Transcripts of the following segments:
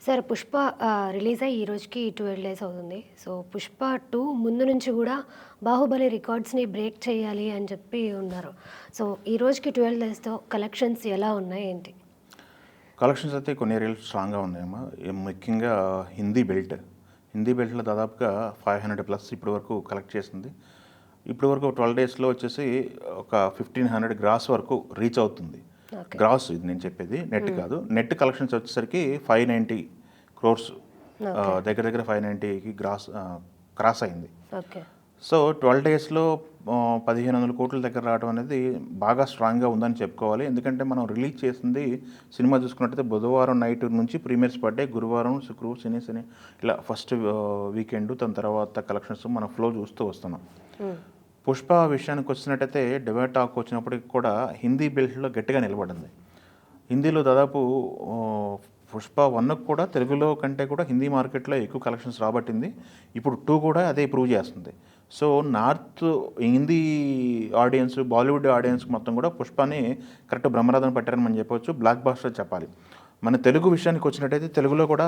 Sir 'Pushpa' release అయ్యి ఈ రోజుకి 12 డేస్ అవుతుంది. సో 'పుష్ప 2' ముందు నుంచి గూడా 'బాహుబలి' రికార్డ్స్‌ని బ్రేక్ చేయాలి అని చెప్పి ఉన్నారు. సో ఈ రోజుకి 12 డేస్‌తో కలెక్షన్స్ ఎలా ఉన్నాయి ఏంటి? కలెక్షన్స్ అయితే కొన్ని ఏరియాలో స్ట్రాంగ్‌గా ఉన్నాయమ్మా. ముఖ్యంగా హిందీ బెల్ట్‌లో దాదాపుగా 500+ ఇప్పటి వరకు కలెక్ట్ చేసింది. ఇప్పటి వరకు 12 డేస్‌లో వచ్చేసి ఒక 1500 గ్రాస్ వరకు రీచ్ అవుతుంది. ఓకే. గ్రాస్ ఇది నేను చెప్పేది. నెట్ కాదు. నెట్ కలెక్షన్స్ వచ్చేసరికి 590 క్రోర్స్ ఓకే. దగ్గర దగ్గర 590కి క్రాస్ అయింది. ఓకే. సో 12 డేస్‌లో 1500 కోట్ల దగ్గర రావడం అనేది బాగా స్ట్రాంగ్‌గా ఉందని చెప్పుకోవాలి. ఎందుకంటే మనం రిలీజ్ చేసింది సినిమా చూసుకున్నట్టయితే బుధవారం నైట్ నుంచి ప్రీమియర్స్ పడ్డాయి. గురువారం, శని ఇలా ఫస్ట్ వీకెండ్ దాని తర్వాత కలెక్షన్స్ మనం ఫ్లో చూస్తూ వస్తున్నాం. పుష్ప విషయానికి వచ్చినట్టయితే డిబేట్ టాక్ వచ్చినప్పటికి కూడా హిందీ బెల్ట్లో గట్టిగా నిలబడింది. హిందీలో దాదాపు పుష్ప 1 కూడా తెలుగులో కంటే కూడా హిందీ మార్కెట్లో ఎక్కువ కలెక్షన్స్ రాబట్టింది. ఇప్పుడు 2 కూడా అదే ప్రూవ్ చేస్తుంది. So north Hindi audience, Bollywood audience మొత్తం కూడా పుష్పని కరెక్ట్ బ్రహ్మరథం పట్టారని మనం చెప్పవచ్చు. బ్లాక్ బాస్టర్ చెప్పాలి. మన తెలుగు విషయానికి వచ్చినట్టయితే తెలుగులో కూడా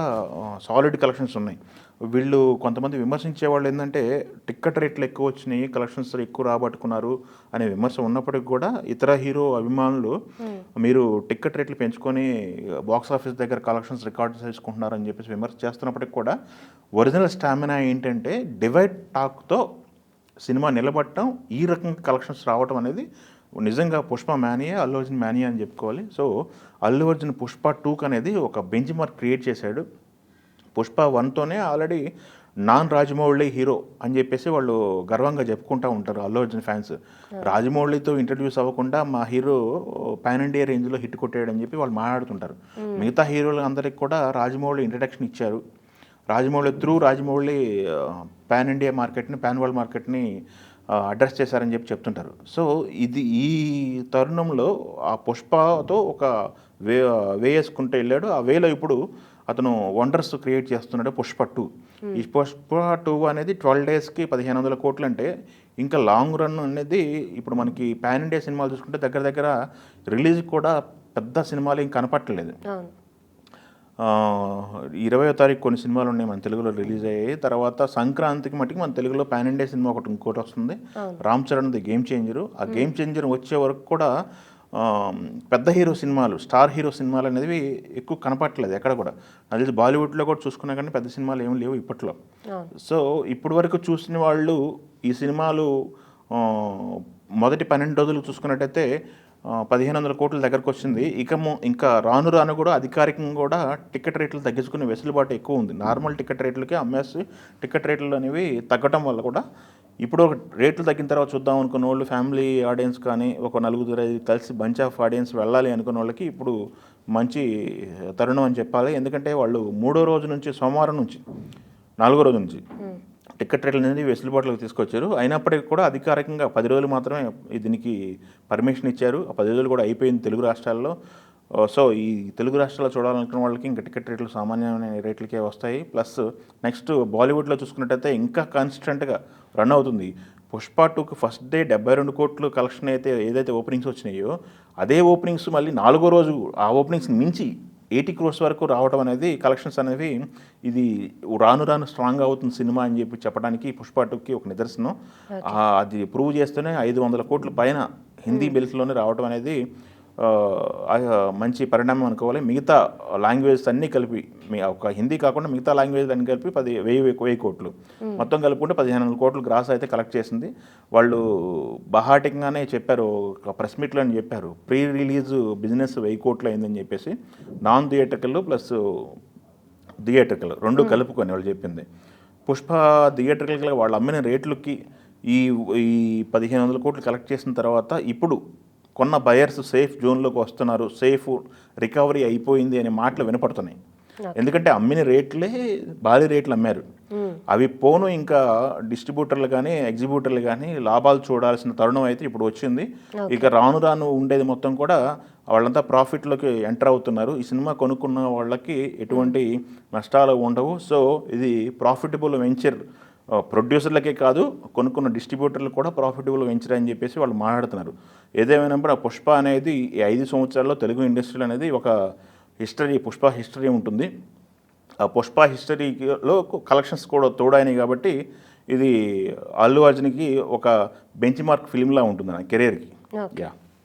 సాలిడ్ కలెక్షన్స్ ఉన్నాయి. వీళ్ళు కొంతమంది విమర్శించే వాళ్ళు ఏంటంటే టికెట్ రేట్లు ఎక్కువ వచ్చినాయి, కలెక్షన్స్ ఎక్కువ రాబట్టుకున్నారు అనే విమర్శ ఉన్నప్పటికి కూడా ఇతర హీరో అభిమానులు మీరు టికెట్ రేట్లు పెంచుకొని బాక్స్ ఆఫీస్ దగ్గర కలెక్షన్స్ రికార్డ్ చేసుకుంటున్నారని చెప్పేసి విమర్శ చేస్తున్నప్పటికి కూడా ఒరిజినల్ స్టామినా ఏంటంటే డివైడ్ టాక్తో సినిమా నిలబడటం, ఈ రకంగా కలెక్షన్స్ రావటం అనేది నిజంగా పుష్ప మేనియా, అల్లు అర్జున్ మేనియా అని చెప్పుకోవాలి. సో అల్లు అర్జున్ పుష్ప 2 అనేది ఒక బెంచ్ మార్క్ క్రియేట్ చేశాడు. పుష్ప 1తోనే ఆల్రెడీ నాన్ రాజమౌళి హీరో అని చెప్పేసి వాళ్ళు గర్వంగా చెప్పుకుంటూ ఉంటారు అల్లు అర్జున్ ఫ్యాన్స్. రాజమౌళితో ఇంట్రడ్యూస్ అవ్వకుండా మా హీరో పాన్ ఇండియా రేంజ్లో హిట్ కొట్టాడని చెప్పి వాళ్ళు మాట్లాడుతుంటారు. మిగతా హీరోలు అందరికి కూడా రాజమౌళి ఇంట్రడక్షన్ ఇచ్చారు. రాజమౌళి పాన్ ఇండియా మార్కెట్ని, పాన్ వరల్డ్ మార్కెట్ని అడ్రస్ చేశారని చెప్పి చెప్తుంటారు. సో ఈ తరుణంలో ఆ పుష్పతో ఒక వేసుకుంటూ వెళ్ళాడు. ఆ వేలో ఇప్పుడు అతను వండర్స్ క్రియేట్ చేస్తున్నాడు పుష్ప 2. ఈ పుష్ప 2 అనేది 12 డేస్కి 1500 కోట్లు అంటే ఇంకా లాంగ్ రన్ అనేది ఇప్పుడు మనకి పాన్ ఇండియా సినిమాలు చూసుకుంటే దగ్గర దగ్గర రిలీజ్ కూడా పెద్ద సినిమాలు ఏం కనపట్టలేదు. 20వ తారీఖు కొన్ని సినిమాలు ఉన్నాయి మన తెలుగులో రిలీజ్ అయ్యాయి. తర్వాత సంక్రాంతికి మట్టుకు మన తెలుగులో పాన్ ఇండియా సినిమా ఇంకోటి వస్తుంది, రామ్ చరణ్ది గేమ్ చేంజరు. ఆ గేమ్ చేంజర్ వచ్చే వరకు కూడా పెద్ద హీరో సినిమాలు, స్టార్ హీరో సినిమాలు అనేవి ఎక్కువ కనపట్టలేదు ఎక్కడ కూడా. అది బాలీవుడ్లో కూడా చూసుకున్నా కానీ పెద్ద సినిమాలు ఏమి లేవు ఇప్పట్లో. సో ఇప్పటి వరకు చూసిన వాళ్ళు ఈ సినిమాలు మొదటి 12 రోజులు చూసుకున్నట్టయితే 1500 కోట్ల దగ్గరకు వచ్చింది. ఇంకా రాను కూడా అధికారికంగా కూడా టికెట్ రేట్లు తగ్గించుకునే వెసులుబాటు ఎక్కువ ఉంది. నార్మల్ టికెట్ రేట్లకి అమ్మేసి టికెట్ రేట్లు అనేవి తగ్గటం వల్ల కూడా ఇప్పుడు ఒక రేట్లు తగ్గిన తర్వాత చూద్దాం అనుకున్న వాళ్ళు, ఫ్యామిలీ ఆడియన్స్ కానీ ఒక నలుగురు కలిసి బంచ్ ఆఫ్ ఆడియన్స్ వెళ్ళాలి అనుకున్న వాళ్ళకి ఇప్పుడు మంచి తరుణం అని చెప్పాలి. ఎందుకంటే వాళ్ళు 3వ రోజు నుంచి, సోమవారం నుంచి 4వ రోజు నుంచి టికెట్ రేట్లు అనేది వెసులుబాటులోకి తీసుకొచ్చారు. అయినప్పటికీ కూడా అధికారికంగా 10 రోజులు మాత్రమే దీనికి పర్మిషన్ ఇచ్చారు. ఆ 10 రోజులు కూడా అయిపోయింది తెలుగు రాష్ట్రాల్లో. సో ఈ తెలుగు రాష్ట్రాల్లో చూడాలనుకున్న వాళ్ళకి ఇంకా టికెట్ రేట్లు సామాన్యమైన రేట్లకే వస్తాయి. ప్లస్ నెక్స్ట్ బాలీవుడ్లో చూసుకున్నట్టయితే ఇంకా కాన్స్టెంట్గా రన్ అవుతుంది. పుష్ప 2కి ఫస్ట్ డే 72 కోట్లు కలెక్షన్ ఏదైతే ఓపెనింగ్స్ వచ్చినాయో అదే ఓపెనింగ్స్ మళ్ళీ 4వ రోజు ఆ ఓపెనింగ్స్ మించి 80 crores వరకు రావడం అనేది, కలెక్షన్స్ అనేవి ఇది రాను స్ట్రాంగ్ అవుతుంది సినిమా అని చెప్పి చెప్పడానికి పుష్ప 2కి ఒక నిదర్శనం. అది ప్రూవ్ చేస్తూనే 500 కోట్ల పైన హిందీ బెల్ట్లోనే రావడం అనేది మంచి పరిణామం అనుకోవాలి. మిగతా లాంగ్వేజెస్ అన్నీ కలిపి, ఒక హిందీ కాకుండా మిగతా లాంగ్వేజ్ అన్ని కలిపి 1000 కోట్లు మొత్తం కలుపుకుంటే 1500 కోట్లు గ్రాస్ అయితే కలెక్ట్ చేసింది. వాళ్ళు బహాటికంగానే చెప్పారు, ఒక ప్రెస్ మీట్లో అని చెప్పారు, ప్రీ రిలీజ్ బిజినెస్ 1000 కోట్లు అయిందని చెప్పేసి. నాన్ థియేటర్కల్ ప్లస్ థియేటర్కల్ రెండు కలుపుకొని వాళ్ళు చెప్పింది. పుష్ప థియేటర్కల్గా వాళ్ళు అమ్మిన రేట్లకి ఈ 1500 కోట్లు కలెక్ట్ చేసిన తర్వాత ఇప్పుడు కొన్న బయర్స్ సేఫ్ జోన్లోకి వస్తున్నారు, సేఫ్ రికవరీ అయిపోయింది అనే మాటలు వినపడుతున్నాయి. ఎందుకంటే అమ్మిన రేట్లే భారీ రేట్లు అమ్మారు. అవి పోను ఇంకా డిస్ట్రిబ్యూటర్లు కానీ ఎగ్జిబ్యూటర్లు కానీ లాభాలు చూడాల్సిన తరుణం అయితే ఇప్పుడు వచ్చింది. ఇక రాను ఉండేది మొత్తం కూడా వాళ్ళంతా ప్రాఫిట్లోకి ఎంటర్ అవుతున్నారు. ఈ సినిమా కొనుక్కున్న వాళ్ళకి ఎటువంటి నష్టాలు ఉండవు. సో ఇది ప్రాఫిటబుల్ వెంచర్, ప్రొడ్యూసర్లకే కాదు కొనుక్కున్న డిస్ట్రిబ్యూటర్లు కూడా ప్రాఫిటబుల్ వెంచర్ అని చెప్పేసి వాళ్ళు మాట్లాడుతున్నారు. ఏదేమైనప్పుడు ఆ పుష్ప అనేది ఈ 5 సంవత్సరాల్లో తెలుగు ఇండస్ట్రీలో అనేది ఒక హిస్టరీ, పుష్ప హిస్టరీ ఉంటుంది. ఆ పుష్ప హిస్టరీలో కలెక్షన్స్ కూడా తోడైనాయి కాబట్టి ఇది అల్లు అర్జున్కి ఒక బెంచ్ మార్క్ ఫిల్మ్లా ఉంటుంది నా కెరీర్కి. ఓకే. యా